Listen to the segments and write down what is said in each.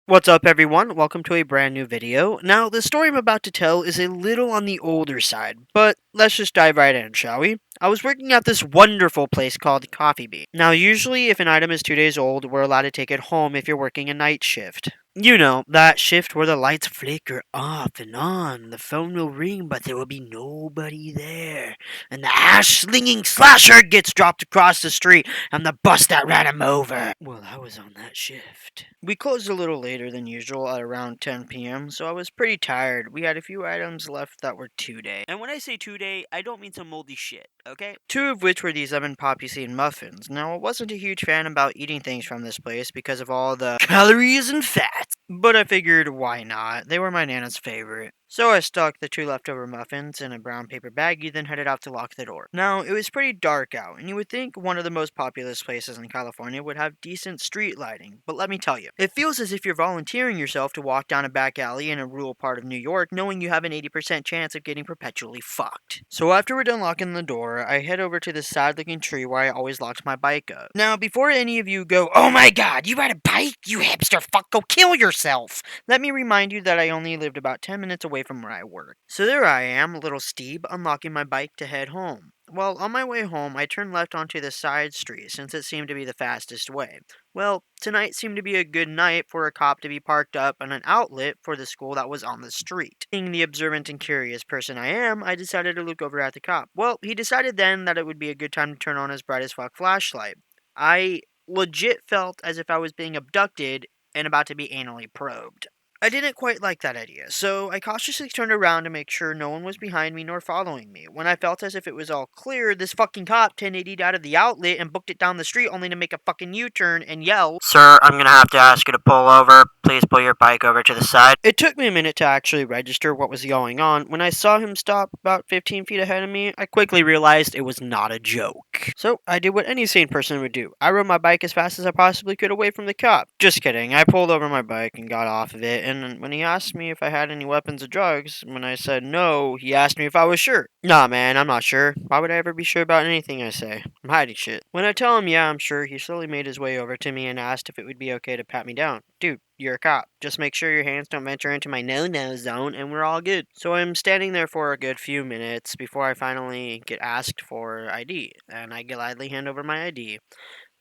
What's up, everyone? Welcome to a brand new video. Now, the story I'm about to tell is a little on the older side, but let's just dive right in, shall we? I was working at this wonderful place called Coffee Bean. Now, usually, if an item is 2 days old, we're allowed to take it home if you're working a night shift. You know, that shift where the lights flicker off and on, the phone will ring, but there will be nobody there, and the ash-slinging slasher gets dropped across the street, and the bus that ran him over. Well, I was on that shift. We closed a little later than usual at around 10 p.m., so I was pretty tired. We had a few items left that were 2 day. And when I say 2 day, I don't mean some moldy shit, okay? Two of which were these lemon poppy seed muffins. Now, I wasn't a huge fan about eating things from this place because of all the calories and fats, but I figured why not? They were my Nana's favorite. So I stuck the two leftover muffins in a brown paper baggie, then headed out to lock the door. Now, it was pretty dark out, and you would think one of the most populous places in California would have decent street lighting, but let me tell you, it feels as if you're volunteering yourself to walk down a back alley in a rural part of New York knowing you have an 80% chance of getting perpetually fucked. So after we're done locking the door, I head over to this sad-looking tree where I always locked my bike up. Now, before any of you go, "Oh my god, you ride a bike? You hipster fuck, go kill yourself!" let me remind you that I only lived about 10 minutes away from where I work. So there I am, little Steeb, unlocking my bike to head home. Well, on my way home, I turned left onto the side street since it seemed to be the fastest way. Well, tonight seemed to be a good night for a cop to be parked up on an outlet for the school that was on the street. Being the observant and curious person I am, I decided to look over at the cop. Well, he decided then that it would be a good time to turn on his bright as fuck flashlight. I legit felt as if I was being abducted and about to be anally probed. I didn't quite like that idea, so I cautiously turned around to make sure no one was behind me nor following me. When I felt as if it was all clear, this fucking cop 1080'd out of the outlet and booked it down the street only to make a fucking U-turn and yell, "Sir, I'm gonna have to ask you to pull over. Please pull your bike over to the side." It took me a minute to actually register what was going on. When I saw him stop about 15 feet ahead of me, I quickly realized it was not a joke. So I did what any sane person would do. I rode my bike as fast as I possibly could away from the cop. Just kidding. I pulled over my bike and got off of it, and when he asked me if I had any weapons or drugs, when I said no, he asked me if I was sure. Nah, man, I'm not sure. Why would I ever be sure about anything I say? I'm hiding shit. When I tell him, yeah, I'm sure, he slowly made his way over to me and asked if it would be okay to pat me down. Dude, you're a cop. Just make sure your hands don't venture into my no-no zone and we're all good. So I'm standing there for a good few minutes before I finally get asked for ID, and I gladly hand over my ID.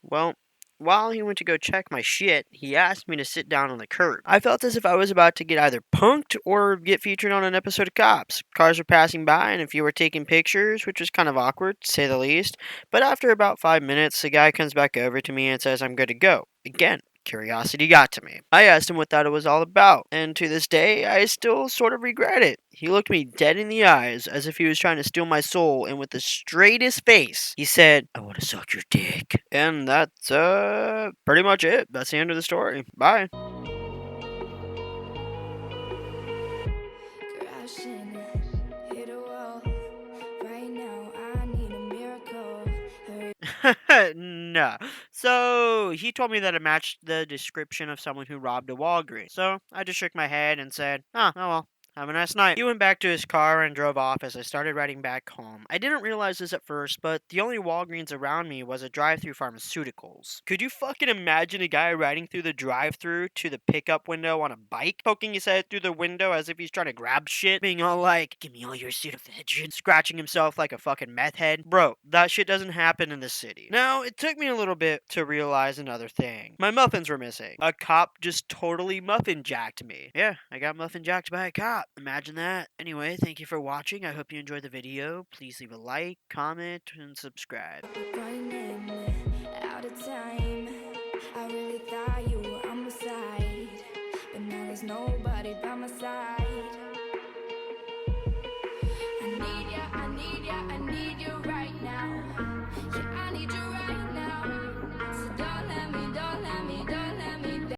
Well, while he went to go check my shit, he asked me to sit down on the curb. I felt as if I was about to get either punked or get featured on an episode of Cops. Cars were passing by and a few were taking pictures, which was kind of awkward, to say the least. But after about 5 minutes, the guy comes back over to me and says I'm good to go. Again, curiosity got to me. I asked him what that was all about, and to this day, I still sort of regret it. He looked me dead in the eyes as if he was trying to steal my soul, and with the straightest face, he said, "I want to suck your dick." And that's, pretty much it. That's the end of the story. Bye. Crashing, hit a wall. Right now, I need a miracle. No. So he told me that it matched the description of someone who robbed a Walgreens. So I just shook my head and said, oh well. Have a nice night. He went back to his car and drove off as I started riding back home. I didn't realize this at first, but the only Walgreens around me was a drive-through pharmaceuticals. Could you fucking imagine a guy riding through the drive-through to the pickup window on a bike, poking his head through the window as if he's trying to grab shit, being all like, "Give me all your Sudafed," scratching himself like a fucking meth head? Bro, that shit doesn't happen in the city. Now, it took me a little bit to realize another thing. My muffins were missing. A cop just totally muffin jacked me. Yeah, I got muffin jacked by a cop. Imagine that. Anyway, thank you for watching. I hope you enjoyed the video. Please leave a like, comment, and subscribe. Running out of time. I really thought you were on my side, but now there's nobody by my side. I need ya, I need ya, I need you right now.